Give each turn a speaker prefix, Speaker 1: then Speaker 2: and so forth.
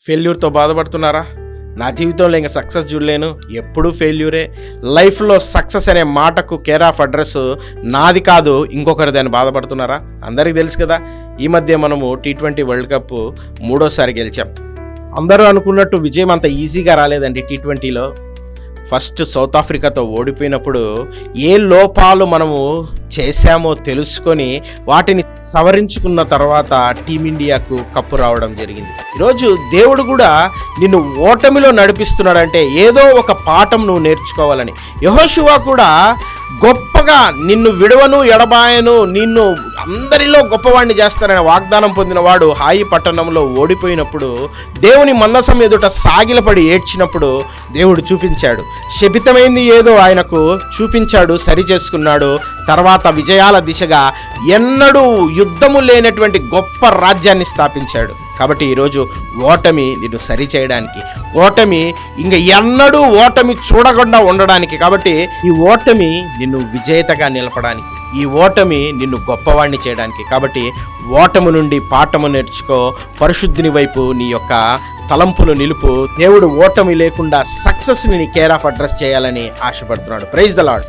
Speaker 1: ఫెయిల్యూర్తో బాధపడుతున్నారా? నా జీవితంలో ఇంకా సక్సెస్ చూడలేను, ఎప్పుడూ ఫెయిల్యూరే, లైఫ్లో సక్సెస్ అనే మాటకు కేర్ ఆఫ్ అడ్రస్ నాది కాదు ఇంకొకరిది అని బాధపడుతున్నారా? అందరికీ తెలుసు కదా, ఈ మధ్య మనము T20 వరల్డ్ కప్ 3వ గెలిచాం. అందరూ అనుకున్నట్టు విజయం అంత ఈజీగా రాలేదండి. T20లో ఫస్ట్ సౌత్ ఆఫ్రికాతో ఓడిపోయినప్పుడు ఏ లోపాలు మనము చేశామో తెలుసుకొని వాటిని సవరించుకున్న తర్వాత టీమిండియాకు కప్పు రావడం జరిగింది. ఈరోజు దేవుడు కూడా నిన్ను ఓటమిలో నడిపిస్తున్నాడంటే ఏదో ఒక పాఠం నువ్వు నేర్చుకోవాలని. యెహోషువ కూడా గొప్పగా నిన్ను విడవను ఎడబాయను, నిన్ను అందరిలో గొప్పవాడిని చేస్తానని వాగ్దానం పొందినవాడు హాయి పట్టణంలో ఓడిపోయినప్పుడు దేవుని మందసం ఎదుట సాగిలపడి ఏడ్చినప్పుడు దేవుడు చూపించాడు. శపితమైంది ఏదో ఆయనకు చూపించాడు, సరి చేసుకున్నాడు. తర్వాత విజయాల దిశగా ఎన్నడూ యుద్ధము లేనటువంటి గొప్ప రాజ్యాన్ని స్థాపించాడు. కాబట్టి ఈరోజు ఓటమి నిన్ను సరి చేయడానికి, ఓటమి ఇంక ఎన్నడూ ఓటమి చూడకుండా ఉండడానికి, కాబట్టి ఈ ఓటమి నిన్ను విజేతగా నిలపడానికి, ఈ ఓటమి నిన్ను గొప్పవాణ్ణి చేయడానికి. కాబట్టి ఓటమి నుండి పాఠము నేర్చుకో, పరిశుద్ధిని వైపు నీ యొక్క తలంపులు నిలుపు. దేవుడు ఓటమి లేకుండా సక్సెస్ని నీ కేర్ ఆఫ్ అడ్రస్ చేయాలని ఆశపడుతున్నాడు. Praise the lord.